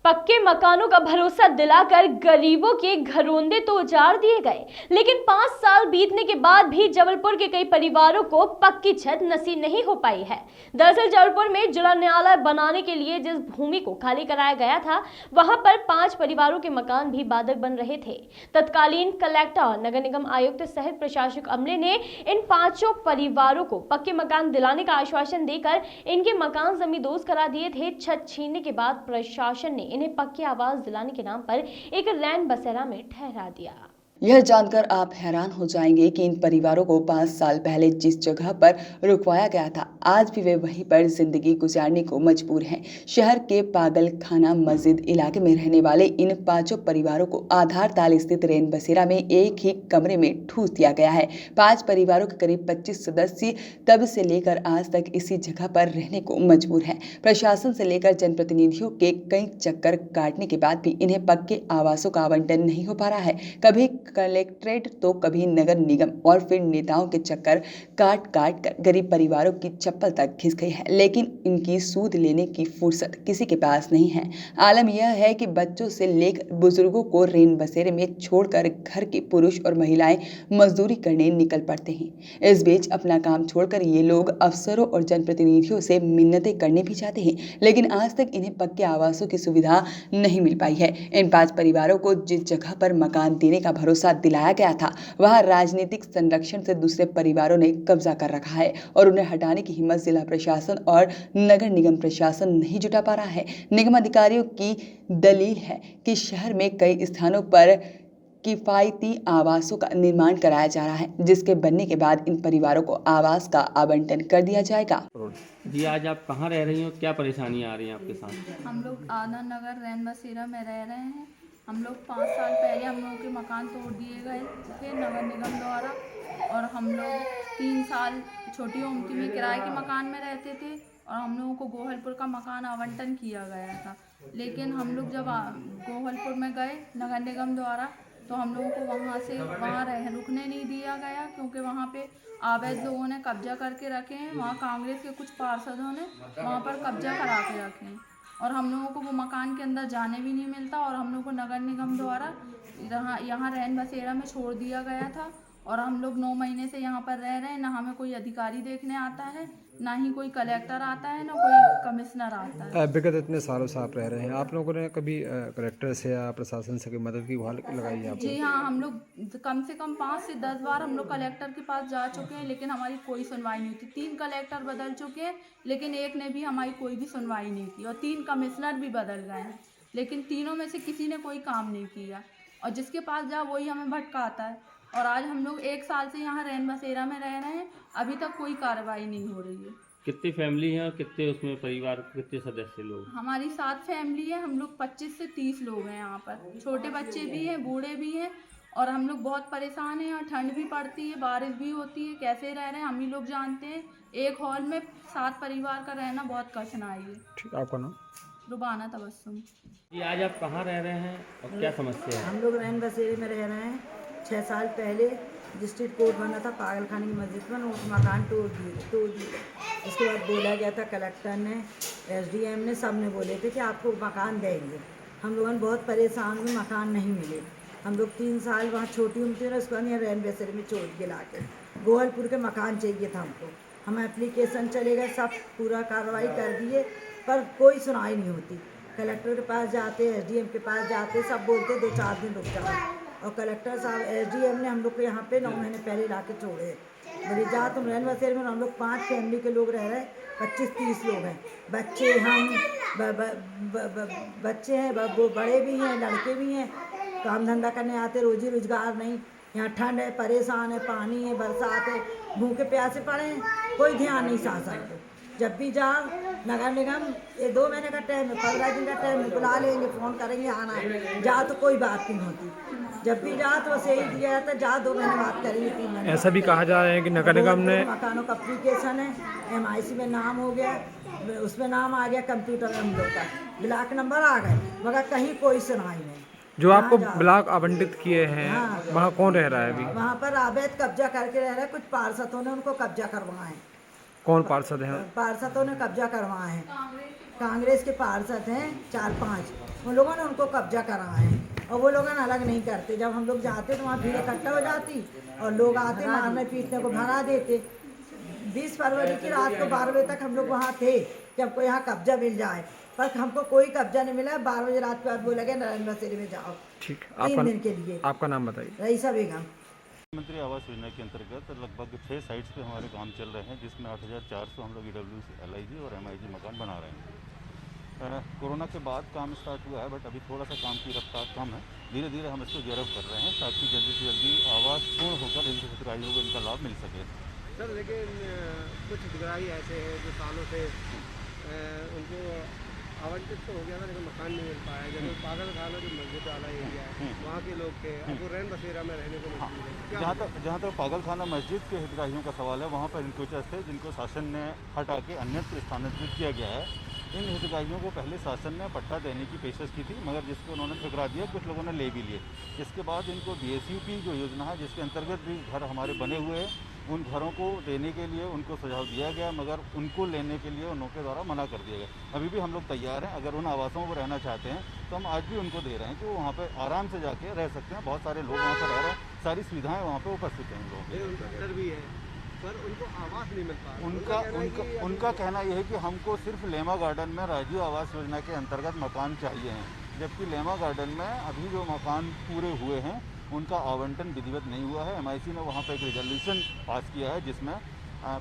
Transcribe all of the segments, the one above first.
पक्के मकानों का भरोसा दिलाकर गरीबों के घरौंदे तो उजाड़ दिए गए, लेकिन 5 साल बीतने के बाद भी जबलपुर के कई परिवारों को पक्की छत नसीब नहीं हो पाई है। दरअसल जबलपुर में जिला न्यायालय बनाने के लिए जिस भूमि को खाली कराया गया था, वहां पर 5 परिवारों के मकान भी बाधक बन रहे थे। तत्कालीन कलेक्टर, नगर निगम आयुक्त सहित प्रशासनिक अमले ने इन 5 परिवारों को पक्के मकान दिलाने का आश्वासन देकर इनके मकान जमींदोज करा दिए थे। छत छीनने के बाद प्रशासन ने इन्हें पक्के आवास दिलाने के नाम पर एक रैन बसेरा में ठहरा दिया। यह जानकर आप हैरान हो जाएंगे कि इन परिवारों को 5 साल पहले जिस जगह पर रुकवाया गया था, आज भी वे वहीं पर जिंदगी गुजारने को मजबूर हैं। शहर के पागल खाना मस्जिद इलाके में रहने वाले इन 5 परिवारों को आधार ताल स्थित रैन बसेरा में एक ही कमरे में ठूस दिया गया है। 5 परिवारों के करीब 25 सदस्य तब से लेकर आज तक इसी जगह पर रहने को मजबूर हैं। प्रशासन से लेकर जनप्रतिनिधियों के कई चक्कर काटने के बाद भी इन्हें पक्के आवासों का आवंटन नहीं हो पा रहा है। कभी कलेक्ट्रेट तो कभी नगर निगम और फिर नेताओं के चक्कर काट कर गरीब परिवारों की चप्पल तक घिस गई है, लेकिन इनकी सूद लेने की फुर्सत किसी के पास नहीं है। आलम यह है कि बच्चों से लेकर बुजुर्गों को रैन बसेरे में छोड़कर घर के पुरुष और महिलाएं मजदूरी करने निकल पड़ते हैं। इस बीच अपना काम छोड़कर ये लोग अफसरों और जनप्रतिनिधियों से मिन्नतें करने भी जाते हैं, लेकिन आज तक इन्हें पक्के आवासों की सुविधा नहीं मिल पाई है। इन 5 परिवारों को जिस जगह पर मकान देने का भरोसा दिलाया गया था, वहां राजनीतिक संरक्षण से दूसरे परिवारों ने कब्जा कर रखा है और उन्हें हटाने की हिम्मत जिला प्रशासन और नगर निगम प्रशासन नहीं जुटा पा रहा है। निगम अधिकारियों की दलील है कि शहर में कई स्थानों पर किफायती आवासों का निर्माण कराया जा रहा है, जिसके बनने के बाद इन परिवारों को आवास का आवंटन कर दिया जाएगा। जी, आज आप कहाँ रह रही हो, क्या परेशानियाँ आ रही हैं आपके साथ? हम लोग आनंद नगर रैन बसेरा में रह रहे हैं। हम लोग 5 साल पहले हम लोगों के मकान तोड़ दिए गए थे नगर निगम द्वारा, और हम लोग 3 साल छोटी उम्र में किराए के मकान में रहते थे और हम लोगों को गोहलपुर का मकान आवंटन किया गया था। लेकिन हम लोग जब गोहलपुर में गए नगर निगम द्वारा, तो हम लोगों को वहाँ रुकने नहीं दिया गया, क्योंकि वहाँ पे अवैध लोगों ने कब्जा करके रखे हैं। वहाँ कांग्रेस के कुछ पार्षदों ने वहाँ पर कब्जा करा के रखे हैं और हम लोगों को वो मकान के अंदर जाने भी नहीं मिलता। और हम लोग को नगर निगम द्वारा यहाँ रैन बसेरा में छोड़ दिया गया था और हम लोग 9 महीने से यहाँ पर रह रहे हैं। ना हमें कोई अधिकारी देखने आता है, ना ही कोई कलेक्टर आता है, ना कोई कमिश्नर आता है। विगत इतने सालों से आप रह रहे हैं, आप लोगों ने कभी कलेक्टर से या प्रशासन से कोई मदद की गुहार लगाई है? जी हाँ, हम लोग कम से कम 5 से 10 बार हम लोग कलेक्टर के पास जा चुके हैं, लेकिन हमारी कोई सुनवाई नहीं होती। 3 कलेक्टर बदल चुके हैं, लेकिन एक ने भी हमारी कोई भी सुनवाई नहीं की, और 3 कमिश्नर भी बदल गए हैं, लेकिन तीनों में से किसी ने कोई काम नहीं किया, और जिसके पास जा वही हमें भटकाता है। और आज हम लोग 1 साल से यहाँ रैन बसेरा में रह रहे हैं, अभी तक कोई कार्रवाई नहीं हो रही है। कितनी फैमिली है और कितने उसमें परिवार, कितने सदस्य लोग? हमारी 7 फैमिली है। हम लोग 25 से 30 लोग हैं यहाँ पर। छोटे बच्चे भी हैं, बूढ़े भी हैं, और हम लोग बहुत परेशान हैं। और ठंड भी पड़ती है, बारिश भी होती है, कैसे रह रहे हैं हम ही लोग जानते हैं। एक हॉल में 7 परिवार का रहना बहुत कठिनाई है। ठीक, आपका नाम? रुबाना तबस्सुम। जी, आज आप कहाँ रह रहे हैं और क्या समस्या है? हम लोग रैन बसेरे में रह रहे हैं। 6 साल पहले डिस्ट्रिक्ट कोर्ट बना था पागल खाने की मस्जिद पर, उस मकान तोड़ दिए। उसके बाद बोला गया था, कलेक्टर ने, SDM ने, सब ने बोले थे कि आपको मकान देंगे। हम लोगों ने बहुत परेशान हुए, मकान नहीं मिले। हम लोग 3 साल वहाँ छोटी उम्र थी, उसके बाद यहाँ रैन बसेरे में छोड़ के ला के गोहलपुर के मकान चाहिए था हमको। हम एप्लीकेशन चले गए, सब पूरा कार्रवाई कर दिए, पर कोई सुनाई नहीं होती। कलेक्टर के पास जाते, SDM के पास जाते, सब बोलते 2-4 दिन रुक जाओ। और कलेक्टर साहब, SDM ने हम लोग को यहाँ पे 9 महीने पहले ला के छोड़े। बोले जा तुम रैन बसेरे में। हम लोग 5 फैमिली के लोग रह रहे हैं, 25-30 लोग हैं। बच्चे हम बच्चे हैं, वो बड़े भी हैं, लड़के भी हैं। काम धंधा करने आते, रोजी रोजगार नहीं। यहाँ ठंड है, परेशान है, पानी है, बरसात है, भूखे प्यासे पड़े हैं, कोई ध्यान नहीं शासन को। जब भी जाओ नगर निगम, ये 2 महीने का टाइम है, 15 दिन का टाइम है, बुला लेंगे, फ़ोन करेंगे आना है। जाओ तो कोई बात नहीं होती, जब भी जाओ तो बस यही दिया जाता है, जाओ 2 महीने बात करेंगे, 3 महीने। ऐसा भी कहा जा रहा है कि नगर निगम ने मकानों का एप्लीकेशन है, MIC में नाम हो गया, उसमें नाम आ गया, कंप्यूटर में हम लोग का ब्लॉक नंबर आ गए, मगर कहीं कोई सुनाई नहीं। जो आपको ब्लॉक आवंटित किए हैं, हाँ, वहाँ कौन रह रहा है अभी? वहाँ पर अवैध कब्जा करके रह रहे हैं, कुछ पार्षदों ने उनको कब्जा करवाए हैं। कौन पार्षद हैं? पार्षदों ने कब्जा करवाए हैं, कांग्रेस के पार्षद हैं 4-5, उन लोगों ने उनको कब्जा कराए हैं और वो लोग अलग नहीं करते। जब हम लोग जाते तो वहाँ भीड़ इकट्ठा हो जाती और लोग आते मारने पीटने को भगा देते। 20 फरवरी की रात को 12 बजे तक हम लोग वहाँ थे जब कोई यहाँ कब्जा मिल जाए, पर हमको कोई कब्जा नहीं मिला। 12 बजे रात के बाद बोला गया नरेंद्र बसेरे में जाओ ठीक, 3 दिन के लिए। आपका नाम बताइए। रईसा बेगम। मुख्यमंत्री आवास योजना के अंतर्गत लगभग 6 साइट्स पे हमारे काम चल रहे हैं, जिसमें 8,400 हम लोग EWS, LIG और MIG मकान बना रहे हैं। कोरोना के बाद काम स्टार्ट हुआ है, बट अभी थोड़ा सा काम की रफ्तार कम है। धीरे धीरे हम इसको गिरफ्त कर रहे हैं ताकि जल्दी से जल्दी आवास पूर्ण होकर इनके हितग्राहियों को इनका लाभ मिल सके। सर लेकिन कुछ हितग्राही ऐसे हैं जो सालों से उनको आवंटित तो हो गया था लेकिन मकान नहीं मिल पाया। जैसे पागल खाना जो मस्जिद वाला एरिया है वहाँ के लोग थे, अब वो रैन बसेरा में रहने को मजबूर है। जहाँ तक पागल खाना मस्जिद के हितग्राहियों का सवाल है, वहाँ पर इंक्रोचर्स थे जिनको शासन ने हटा के अन्यत्र स्थानांतरित किया गया है। इन हितग्राहियों को पहले शासन ने पट्टा देने की पेशकश की थी, मगर जिसको उन्होंने ठुकरा दिया, कुछ लोगों ने ले भी लिए। इसके बाद इनको BSUP जो योजना है, जिसके अंतर्गत भी घर हमारे बने हुए हैं, उन घरों को देने के लिए उनको सुझाव दिया गया, मगर उनको लेने के लिए उनके द्वारा मना कर दिया गया। अभी भी हम लोग तैयार हैं, अगर उन आवासों में रहना चाहते हैं तो हम आज भी उनको दे रहे हैं कि वो वहाँ पर आराम से जाके रह सकते हैं। बहुत सारे लोग वहाँ पर रह रहे हैं, सारी सुविधाएँ वहाँ पर उपस्थित हैं लोगों ये उनका घर भी है पर उनको आवास नहीं मिल पा रहा। उनका कहना यह है कि हमको सिर्फ लेमा गार्डन में राजीव आवास योजना के अंतर्गत मकान चाहिए हैं, जबकि लेमा गार्डन में अभी जो मकान पूरे हुए हैं उनका आवंटन विधिवत नहीं हुआ है। MIC ने वहाँ पर एक रिजोल्यूशन पास किया है जिसमें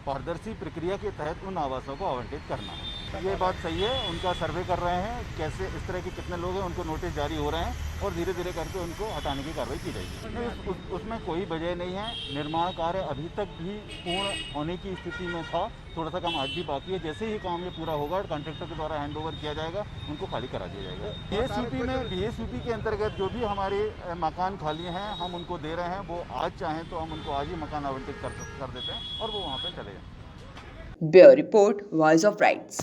पारदर्शी प्रक्रिया के तहत उन आवासों को आवंटित करना है। ये बात सही है, उनका सर्वे कर रहे हैं कैसे इस तरह के कितने लोग हैं, उनको नोटिस जारी हो रहे हैं और धीरे धीरे करके उनको हटाने की कार्रवाई की जाएगी। उसमें कोई वजह नहीं है। निर्माण कार्य अभी तक भी पूर्ण होने की स्थिति में था, थोड़ा सा काम आज भी बाकी है। जैसे ही काम ये पूरा होगा कॉन्ट्रैक्टर के द्वारा हैंडओवर किया जाएगा, उनको खाली करा दिया जाएगा। BSUP के अंतर्गत जो भी हमारे मकान खाली हैं हम उनको दे रहे हैं। वो आज चाहें तो हम उनको आज ही मकान आवंटित कर देते हैं और वो वहाँ पर चले जाएँ। Bureau report, voice of rights.